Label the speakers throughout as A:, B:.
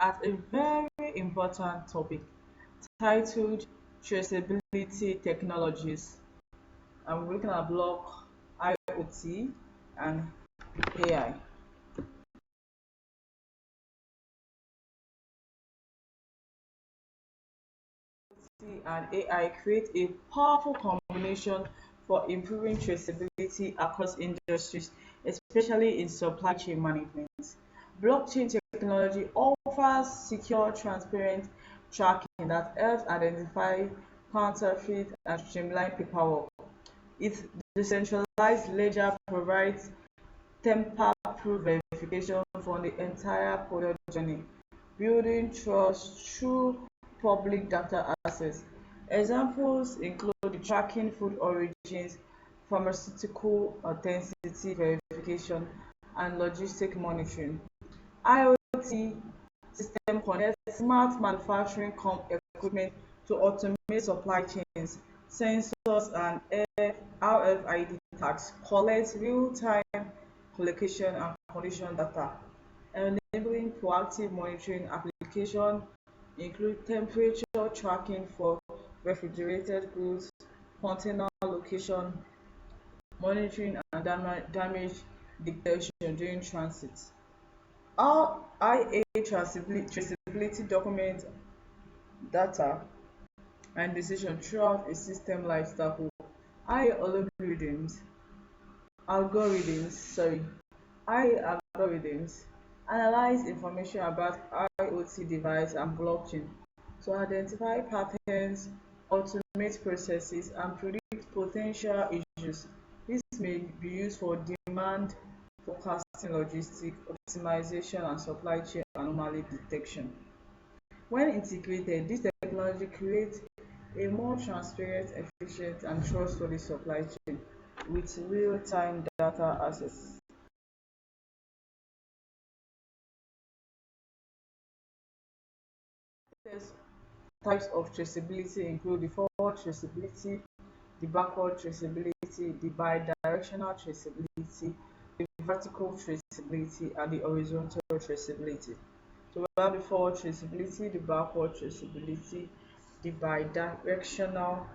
A: at a very important topic titled Traceability Technologies. And we're looking at block IoT and AI. And AI create a powerful combination for improving traceability across industries, especially in supply chain management. Blockchain technology offers secure, transparent tracking that helps identify counterfeit and streamline paperwork. Its decentralized ledger provides tamper-proof verification for the entire product journey, building trust through public data access. Examples include the tracking food origins, pharmaceutical authenticity verification, and logistic monitoring. IoT system connects smart manufacturing equipment to automate supply chains. Sensors and RFID tags collect real-time location and condition data, enabling proactive monitoring. Applications include temperature tracking for refrigerated goods, container location monitoring, and damage detection during transit. How IA traceability documents data and decision throughout a system lifecycle. IA algorithms, algorithms analyze information about IoT device and blockchain to identify patterns, automate processes, and predict potential issues. This may be used for demand forecasting, logistics optimization, and supply chain anomaly detection. When integrated, this technology creates a more transparent, efficient, and trustworthy supply chain with real-time data access. Types of traceability include the forward traceability, the backward traceability, the bidirectional traceability, the vertical traceability, and the horizontal traceability. So we have the forward traceability, the backward traceability, the bidirectional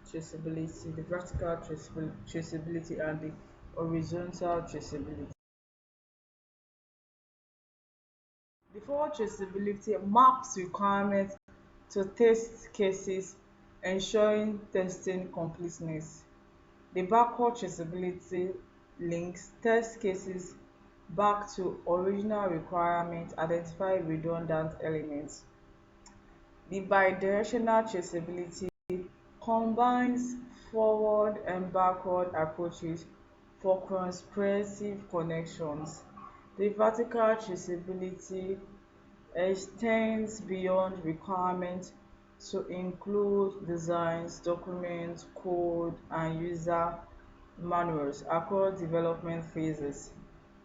A: traceability, the vertical traceability, and the horizontal traceability. The forward traceability maps requirements to test cases, ensuring testing completeness. The backward traceability links test cases back to original requirements, identify redundant elements. The bidirectional traceability combines forward and backward approaches for comprehensive connections. The vertical traceability extends beyond requirements to include designs, documents, code, and user manuals across development phases.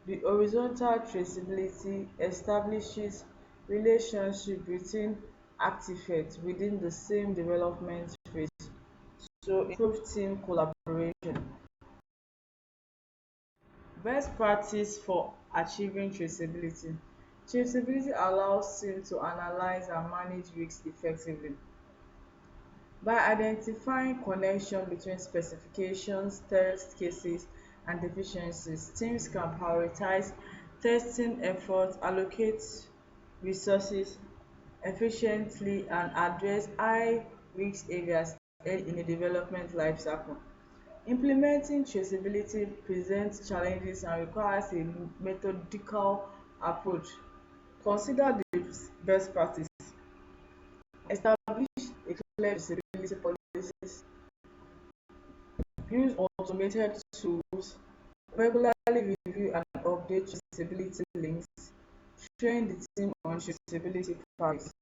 A: The horizontal traceability establishes relationship between artifacts within the same development phase to improve team collaboration. Best practice for achieving traceability. Traceability allows teams to analyze and manage risks effectively. By identifying connection between specifications, test cases, and deficiencies, teams can prioritize testing efforts, allocate resources efficiently, and address high-risk areas early in the development lifecycle. Implementing traceability presents challenges and requires a methodical approach. Consider the best practice. Establish a clear traceability policies. Use automated tools. Regularly review and update traceability links. Train the team on traceability practice.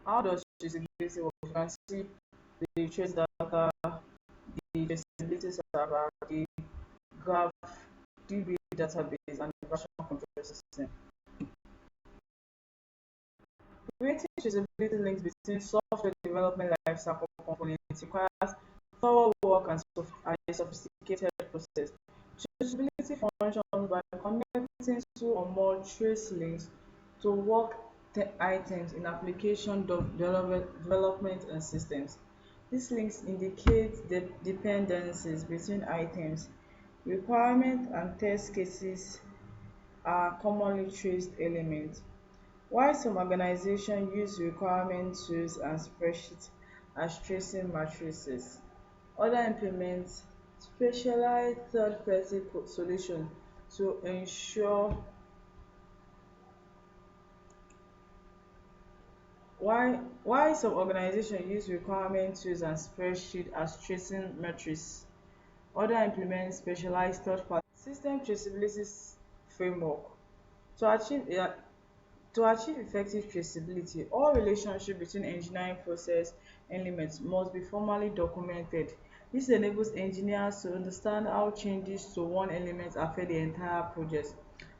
A: How does traceability work? You can see the trace data, the traceability server, the graph, DB database, and the version control system. Creating traceability links between software development lifecycle components requires thorough work and a sophisticated process. Traceability functions by connecting two or more trace links to work items in application development and systems. These links indicate the dependencies between items. Requirement and test cases are commonly traced elements. While some organizations use requirement tools and spreadsheets as tracing matrices, others implement specialized third-party solutions to ensure. Why some organizations use requirement tools and spreadsheets as tracing metrics, others implement specialized third-party system traceability framework. To achieve To achieve effective traceability, all relationship between engineering process elements must be formally documented. This enables engineers to understand how changes to one element affect the entire project.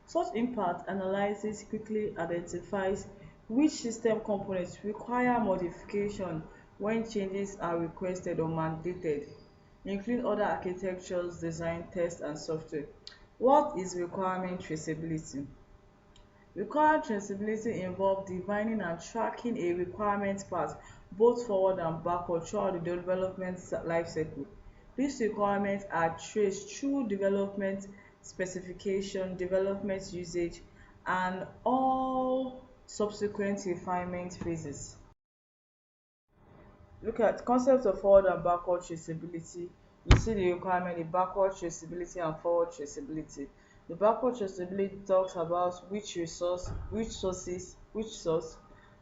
A: Such impact analysis quickly identifies which system components require modification when changes are requested or mandated, including other architectures, design, test, and software. What is requirement traceability? Required traceability involves defining and tracking a requirement path both forward and backward throughout the development lifecycle. These requirements are traced through development specification, development usage, and all subsequent refinement phases. Look at concepts of forward and backward traceability. You see the requirement, the backward traceability and forward traceability. The backward traceability talks about which source,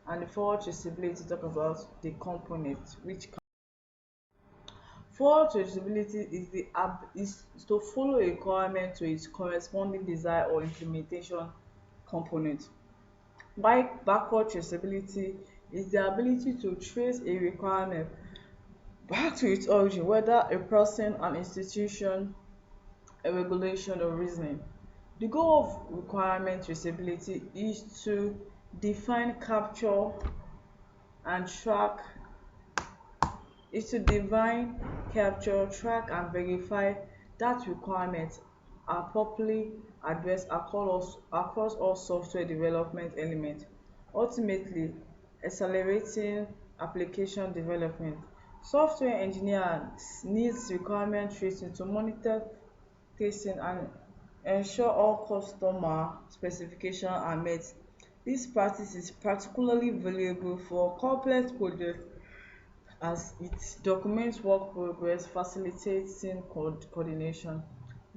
A: and the forward traceability talk about the component, which forward traceability is to follow a requirement to its corresponding design or implementation component. While backward traceability is the ability to trace a requirement back to its origin, whether a person, an institution, a regulation, or reasoning. The goal of requirement traceability is to define, capture, and track is to define, capture, track, and verify that requirements are properly addressed across all software development elements, ultimately accelerating application development. Software engineers needs requirement tracing to monitor testing and ensure all customer specifications are met. This practice is particularly valuable for complex projects as it documents work progress, facilitating coordination,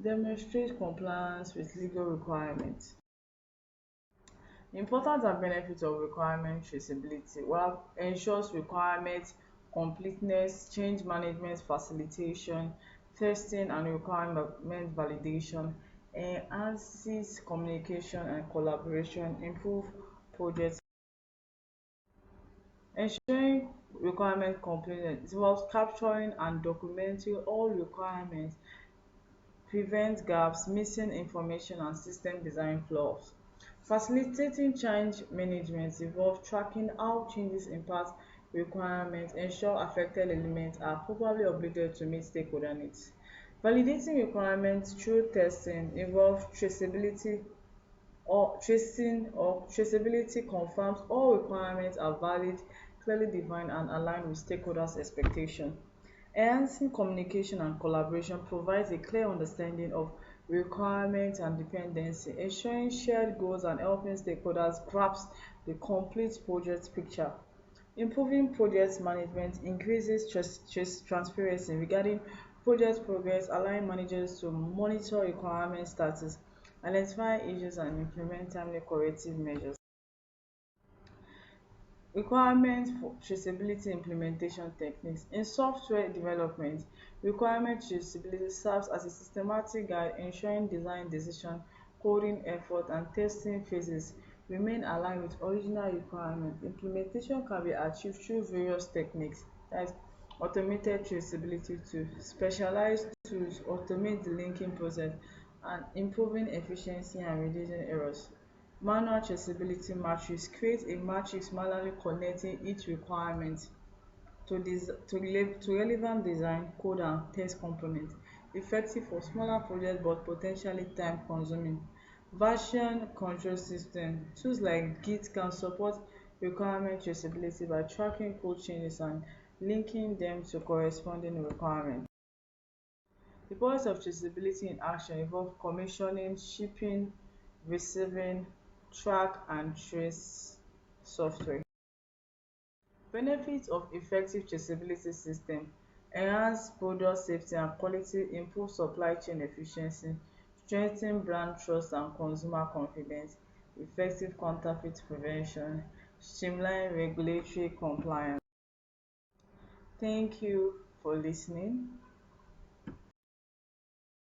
A: demonstrates compliance with legal requirements. Importance and benefits of requirement traceability. Well, ensures requirement completeness, change management facilitation, testing and requirement validation, enhances communication and collaboration, improve project. Ensuring requirement completeness involves capturing and documenting all requirements, prevent gaps, missing information, and system design flaws. Facilitating change management involves tracking how changes impact requirements, ensure affected elements are properly updated to meet stakeholder needs. Validating requirements through testing involves traceability confirms all requirements are valid, clearly defined, and aligned with stakeholders' expectations. Enhancing communication and collaboration provides a clear understanding of requirements and dependency, ensuring shared goals and helping stakeholders grasp the complete project picture. Improving project management increases transparency regarding project progress, allowing managers to monitor requirement status, identify issues, and implement timely corrective measures. Requirements for traceability implementation techniques. In software development, requirement traceability serves as a systematic guide ensuring design decision, coding effort, and testing phases remain aligned with original requirements. Implementation can be achieved through various techniques, that is automated traceability tools, specialized tools automate the linking process and improving efficiency and reducing errors. Manual traceability matrix create a matrix manually connecting each requirement to relevant design, code, and test components, effective for smaller projects but potentially time consuming. Version control system. Tools like Git can support requirement traceability by tracking code changes and linking them to corresponding requirements. The process of traceability in action involves commissioning, shipping, receiving, track and trace software. Benefits of effective traceability system: enhance product safety and quality, improve supply chain efficiency, strengthen brand trust and consumer confidence, effective counterfeit prevention, streamline regulatory compliance. Thank you for listening.